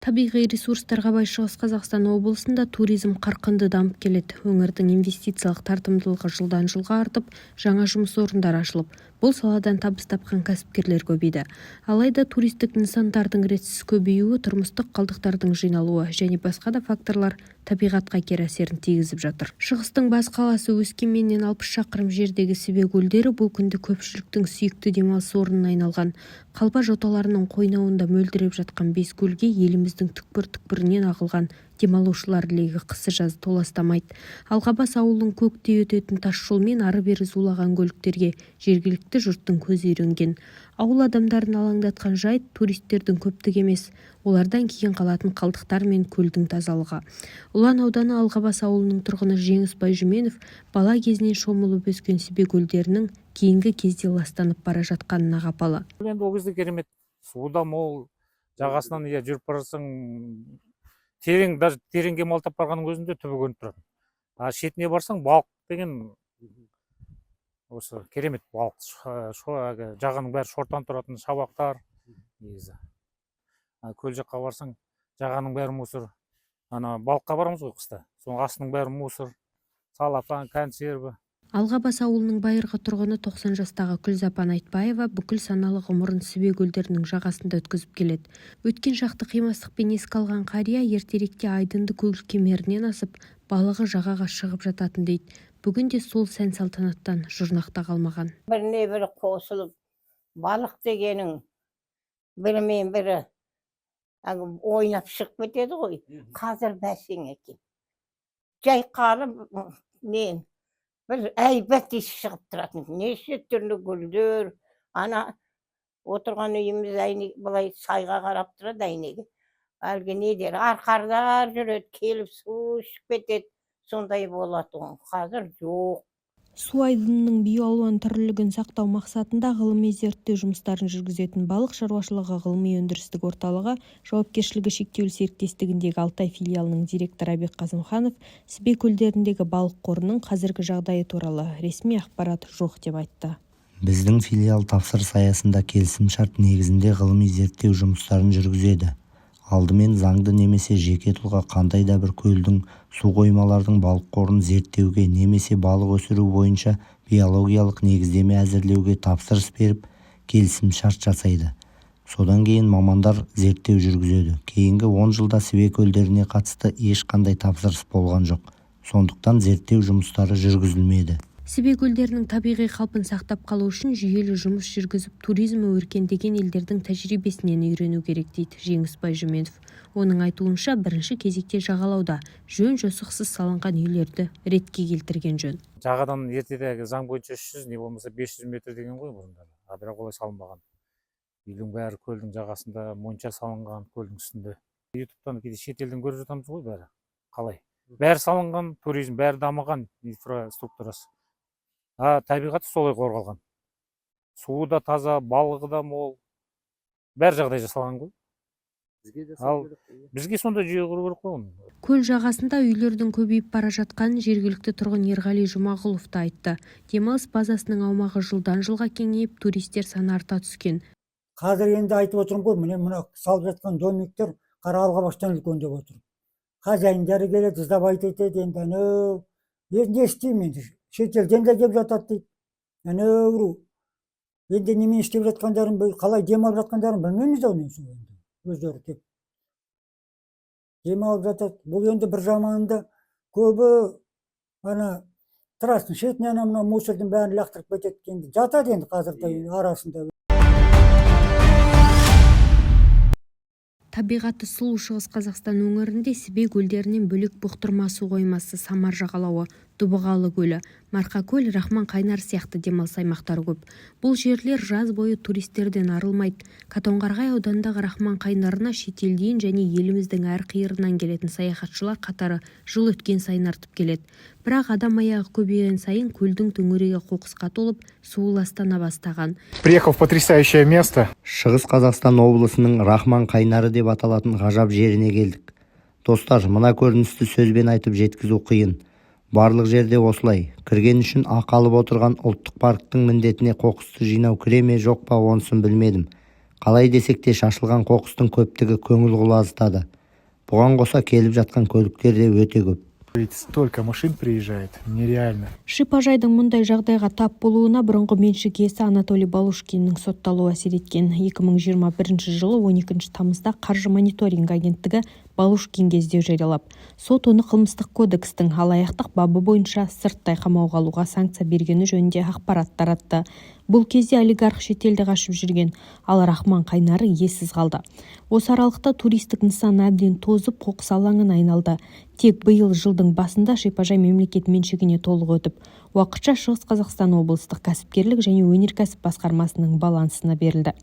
Табиғи ресурстарға бай Шығыс Қазақстан облысында туризм қарқынды дамып келеді. Өңірдің инвестициялық тартымдылығы жылдан жылға артып, жаңа жұмыс орындары ашылып, бұл саладан табыс тапқан кәсіпкерлер көбейді. Алайда туристік нысандардың ретсіз көбеюі, тұрмыстық қалдықтардың жиналуы және басқа да факторлар табиғатқа кері әсерін тигізіп жатыр. Шығыстың бас қаласы Өскеменнен 60 шақырым жердегі Сібе көлдері бұл күнді көпшіліктің сүйікті демалыс орнына айналған. Қалба жоталарының қойнауында мөлдіреп жатқан бес көлге еліміздің түкпір-түкпірінен ағылған демалушылар легі қысы-жазы толастамайды. Алғабас ауылының көктей өтетін тасжолмен ары-бері зулаған көліктерге жергілікті жұрттың көзі үйренген. Ауыл адамдарын алаңдатқан жайт туристердің көптігі емес, олардан кейін қалатын қалдықтар мен көлдің тазалығы. Ұлан ауданы Алғабас ауылының тұрғыны Жеңіс Байжүменов бала кезінен шомылып өскен Сібе көлдерінің кейінгі кезде ластанып бара жатқанына қапалы. Енді ол кезде керемет, суы да мол, жағасынан жүріп барасың, даже тереңге малтап барғанның өзінде түбі көрініп тұрады. Шетіне барсаң, балық деген осы керемет балық, жағаның бәрі шортан тұратын шабақтар. Көл жаққа барсаң, жағаның бәрі мусор. Балыққа барамыз ғой қыста, соның астының бәрі мусор, салапан, консерві. Алғабас ауылының байырғы тұрғыны 90 жастағы Күлзапан Айтбаева бүкіл саналы ғұмырын Сібе көлдерінің жағасында өткізіп келеді. Өткен шақты қимастықпен еске алған қария ертеректе айдынды көл кемерінен асып, балығы жағаға шығып жататын дейді. Бүгінде сол сән-салтанаттан жұрнақта қалмаған. Біріне бірі қосылып, балық дегенің бірімен бірі ойнап шығып кетеді ғой. Қазір бәсең екен. Жай қарып, бір әйбәт еш шығып тұратын. Неше түрлі гүлдер, отырған үйіміз былай сайға қарап тұрады әйнеге. Әлгі недер, арқардар жүреді, келіп су ішіп кетеді. Сондай болады ғой. Қазір жоқ. Су айдынының биоалуан түрлілігін сақтау мақсатында ғылыми зерттеу жұмыстарын жүргізетін балық шаруашылығы ғылыми өндірістік орталығы жауапкершілігі шектеулі серіктестігіндегі Алтай филиалының директоры Абек Қазымханов Сібе көлдеріндегі балық қорының қазіргі жағдайы туралы ресми ақпарат жоқ деп айтты. Біздің филиал тапсырыс аясында келісімшарт негізінде ғылыми зерттеу жұмыстарын жүргізеді. Алдымен заңды немесе жеке тұлға қандай да бір көлдің, су қоймалардың балық қорын зерттеуге немесе балық өсіру бойынша биологиялық негіздеме әзірлеуге тапсырыс беріп, келісімшарт жасайды. Содан кейін мамандар зерттеу жүргізеді. Кейінгі 10 жылда Сібе көлдеріне қатысты ешқандай тапсырыс болған жоқ. Сондықтан зерттеу жұмыстары жүргізілмеді. Сібе көлдерінің табиғи қалпын сақтап қалу үшін жүйелі жұмыс жүргізіп, туризмі өркендеген елдердің тәжірибесінен үйрену керек дейді Жеңіс Байжүменов. Оның айтуынша, бірінші кезекте жағалауда жөн-жосықсыз салынған үйлерді ретке келтірген жөн. Жағадан ертедегі заң бойынша 300, не болмаса 500 метр деген ғой бұрындары. Бірақ олай салынбаған. Үйдің бәрі көлдің жағасында, монша салынған көлдің үстінде. Ютубтан кейде шетелден көріп жатамыз ғой бәрі. Қалай? Бәрі салынған, туризм бәрі дамыған инфраструктурасы. Табиғаты солай қорғалған. Суы да таза, балығы да мол. Бәр жағдай жасалған ғой. Бізге сонда жүйе құру керек қой. Көл жағасында үйлердің көбейіп бара жатқанын жергілікті тұрғын Ерғали Жұмағұлов та айтты. Демалыс базасының аумағы жылдан жылға кеңейіп, туристер саны арта түскен. Қазір енді айтып отырмын ғой, мына салып жатқан домиктер қара Алғабастан үлкен деп отыр. Хозяиндары келеді, іздап айтады, енді не істеймін енді? Шетелден де келіп жатады дейді. Енді немен істеп жатқандарын, қалай демалып жатқандарын білмейміз оны өздері кеп. Демалып жатады. Бұл енді бір заманында көбі трассың шетінен мусордың бәрін лақтырып кетеді. Енді жатады енді қазірде арасында. Табиғаты сұлу Шығыс Қазақстан өңірінде Сібе көлдерінен бөлек бұқтырма су қоймасы, Самар жағалауы, Дұбығалы көлі, Марқакөл, Рахман Қайнар сияқты демалыс аймақтары көп. Бұл жерлер жаз бойы туристерден арылмайды. Катонқарағай ауданындағы Рахман Қайнарына шетелден және еліміздің әр қиырынан келетін саяхатшылар қатары жыл өткен сайын артып келеді. Бірақ адам аяғы көбейген сайын көлдің төңірегі қоқысқа толып, суы ластана бастаған. Приехал в потрясающее место. Шығыс Қазақстан облысының Рахман Қайнары деп аталатын ғажап жеріне келдік. Достар, мына көріністі сөзбен айтып жеткізу қиын. Барлық жерде осылай. Кірген үшін ақы алып отырған ұлттық парктың міндетіне қоқысты жинау кіре ме жоқ па онысын білмедім. Қалай десек те шашылған қоқыстың көптігі көңіл құлазытады. Бұған қоса келіп жатқан көліктер де өте көп. Ведь столько машин приезжает, нереально. Шипажайдың мұндай жағдайға тап болуына бұрынғы меншік иесі Анатолий Балушкиннің сотталуы әсер еткен. 2021 жылы 12 тамызда қаржы мониторинг агенттігі Балушкинге іздеу жариялап, сот оны қылмыстық кодекстің алаяқтық бабы бойынша сырттай қамауға алуға санкция бергені жөнінде ақпарат таратты. Бұл кезде олигарх шетелде қашып жүрген, ал Рахман Қайнары ессіз қалды. Осы аралықта туристік нысан әбден тозып, қоқыс алаңына айналды. Тек биыл жылдың басында шипажай мемлекет меншігіне толық өтіп, уақытша Шығыс Қазақстан облыстық кәсіпкерлік және өнеркәсіп басқармасының балансына берілді.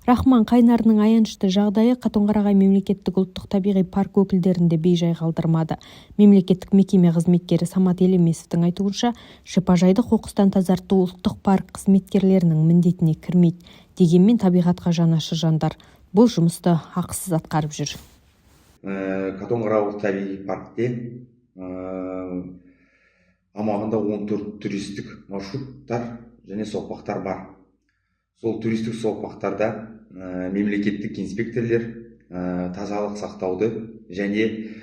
Рахман Қайнарының аянышты жағдайы Қатонқарағай мемлекеттік ұлттық табиғи парк өкілдерінде бейжай қалдырмады. Мемлекеттік мекеме қызметкері Самат Елемесовтің айтуынша, шипажайды қоқыстан тазарту ұлттық парк қызметкерлерінің міндетіне кірмейді. Дегенмен табиғатқа жанашыр жандар бұл жұмысты ақысыз атқарып жүр. Қатонқарағай табиғи паркте аумағында 14 туристік маршруттар және соқпақтар бар. Сол туристік соқпақтарда мемлекеттік инспекторлер тазалық сақтауды және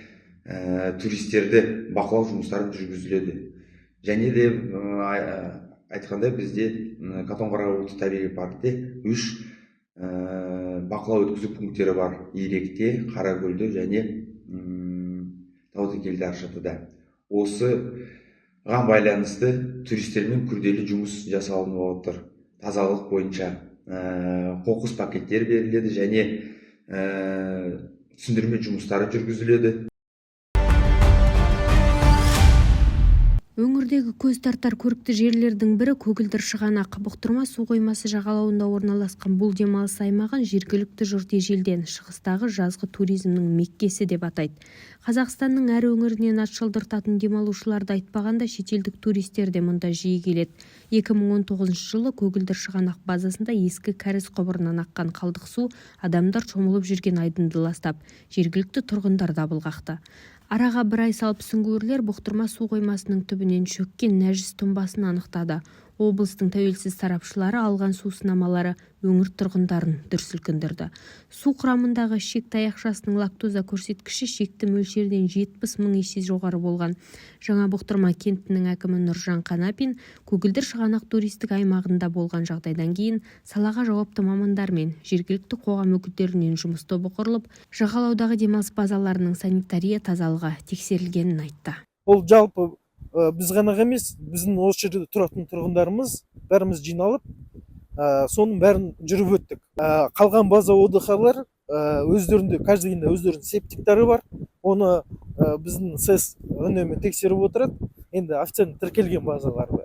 туристерді бақылау жұмыстары жүргізіледі. Және де айтқанда бізде Қатонқарағай табиғи паркте 3 бақылау өткізу пункттері бар. Иректе, Қаракөлде және Таутекелді Аршатыда. Осыған байланысты туристермен күрделі жұмыс жасалынып отыр. Тазалық бойынша қоқыс пакеттері беріледі және түсіндірме жұмыстары жүргізіледі. Өңірдегі көз тартар көрікті жерлердің бірі Көгілдір Шығанақ. Бұқтырма су қоймасы жағалауында орналасқан бұл демалыс аймағын жергілікті жұрт ежелден шығыстағы жазғы туризмнің меккесі деп атайды. Қазақстанның әр өңірінен ат шалдыртатын демалушыларды айтпағанда шетелдік туристер де мұнда жиі келеді. 2019 жылы Көгілдір Шығанақ базасында ескі кәріз құбырынан аққан қалдық су адамдар шомылып жүрген айдынды ластап, жергілікті тұрғындар дабыл қақты. Араға бір ай салып сүңгуірлер бұқтырма су қоймасының түбінен шөккен нәжіс тұнбасын анықтады. Облыстың тәуелсіз сарапшылары алған су сынамалары өңір тұрғындарын дүр сілкіндірді. Су құрамындағы шек таяқшасының лактоза көрсеткіші шекті мөлшерден 70 мың есе жоғары болған. Жаңа Бұқтырма кентінің әкімі Нұржан Қанапин Көгілдір Шығанақ туристік аймағында болған жағдайдан кейін салаға жауапты мамандар мен жергілікті қоғам өкілдерінен жұмыс тобы құрылып, жағалаудағы демалыс базаларының санитария тазалығы тексерілгенін айтты. Ол жалпы біз ғана емес, біздің осы жерде тұратын тұрғындарымыз бәріміз жиналып, соның бәрін жүріп өттік. Қалған база ОДХ-лар өздерінде, каждыйында өздерінің септиктары бар. Оны біздің СЭС үнемі тексеріп отырады. Енді официально тіркелген базаларды.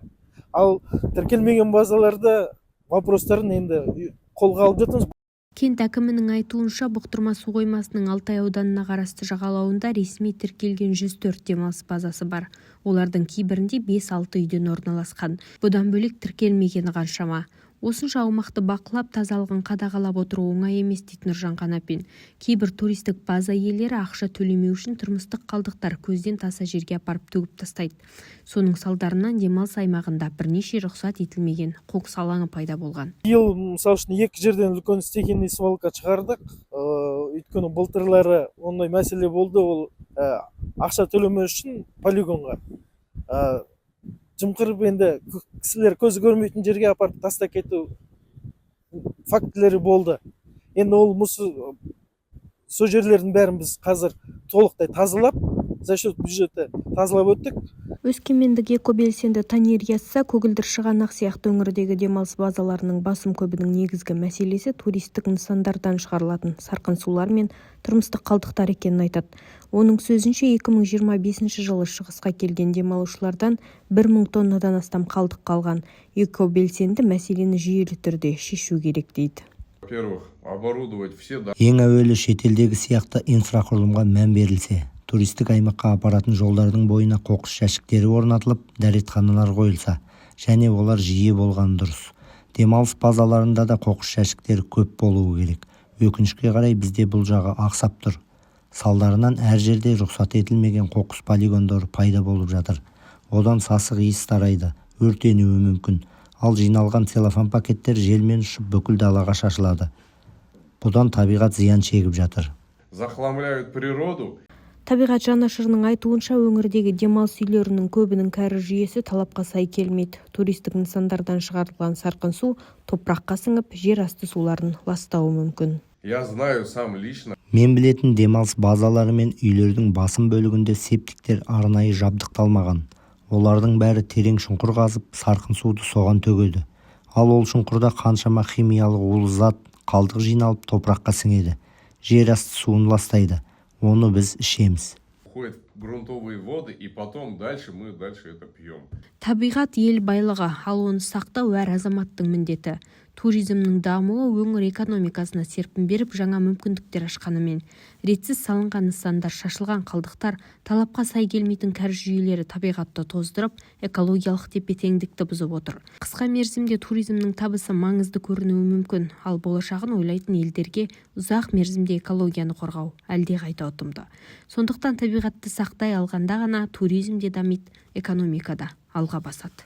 Ал тіркелмеген базаларда вопростарын енді қолға алып жатырмыз. Кент әкімінің айтуынша Бұқтырма су қоймасының Алтай ауданына қарасты жағалауында ресми тіркелген 104 демалыс базасы бар. Олардың кейбірінде 5-6 үйден орналасқан. Бұдан бөлек тіркелмегені қаншама. Осынша аумақты бақылап, тазалығын қадағалап отыру оңай емес дейді Нұржан Қанапин. Кейбір туристік база иелері ақша төлемеу үшін тұрмыстық қалдықтар көзден таса жерге апарып төгіп тастайды. Соның салдарынан демалыс аймағында бірнеше рұқсат етілмеген қоқыс алаңы пайда болған. Биыл, мысалы үшін, екі жерден үлкен стекенный свалка шығардық. Өйткені былтырлары ондай мәселе болды, ол ақша төлемеу үшін полигонға жымқырып енді кісілер көзі көрмейтін жерге апарып тастап кету фактілері болды. Енді ол сол жерлердің бәрін біз қазір толықтай тазалап, за счет бюджетті тазалап өттік. Өскемендік экобелсенді Танир Ясса Көгілдір Шығанақ сияқты өңірдегі демалыс базаларының басым көбінің негізгі мәселесі туристік нысандардан шығарылатын сарқын сулар мен тұрмыстық қалдықтар екенін айтады. Оның сөзінше 2025 жылы шығысқа келген демалушылардан 1000 тоннадан астам қалдық қалған. Экобелсенді мәселені жүйелі түрде шешу керек дейді. Ең әуелі шетелдегі сияқты инфрақұрылымға мән берілсе, туристік аймаққа апаратын жолдардың бойына қоқыс жәшіктері орнатылып, дәретханалар қойылса, және олар жиі болған дұрыс. Демалыс базаларында да қоқыс жәшіктері көп болуы керек. Өкінішке қарай бізде бұл жағы ақсап тұр. Салдарынан әр жерде рұқсат етілмеген қоқыс полигондары пайда болып жатыр. Одан сасық иіс тарайды, өртенуі мүмкін. Ал жиналған целлофан пакеттер желмен ұшып бүкіл далаға шашылады. Бұдан табиғат зиян шегіп жатыр. захламляют природу. Табиғат жанашырының айтуынша өңірдегі демалыс үйлерінің көбінің кәріз жүйесі талапқа сай келмейді. Туристік нысандардан шығарылған сарқын су топыраққа сіңіп, жер асты суларын ластауы мүмкін. Я знаю сам лично. Мен білетін демалыс базалары мен үйлердің басым бөлігінде септиктер арнайы жабдықталмаған. Олардың бәрі терең шұңқыр қазып, сарқын суды соған төгеді. Ал ол шұңқырда қаншама химиялық улы зат, қалдық жиналып топыраққа сіңеді. Жер асты суын ластайды. Оны біз ішеміз. Уходит в грунтовые воды, и потом мы дальше это пьем. Табиғат ел байлығы, ал оны сақтау әр азаматтың міндеті. Туризмнің дамуы өңір экономикасына серпін беріп, жаңа мүмкіндіктер ашқанымен, ретсіз салынған нысандар, шашылған қалдықтар, талапқа сай келмейтін кәріз жүйелері табиғатты тоздырып, экологиялық тепе-теңдікті бұзып отыр. Қысқа мерзімде туризмнің табысы маңызды көрінуі мүмкін, ал болашағын ойлайтын елдерге ұзақ мерзімде экологияны қорғау әлдеқайда ұтымды. Сондықтан табиғатты сақтай алғанда ғана туризм де дамиды, экономика да алға басады.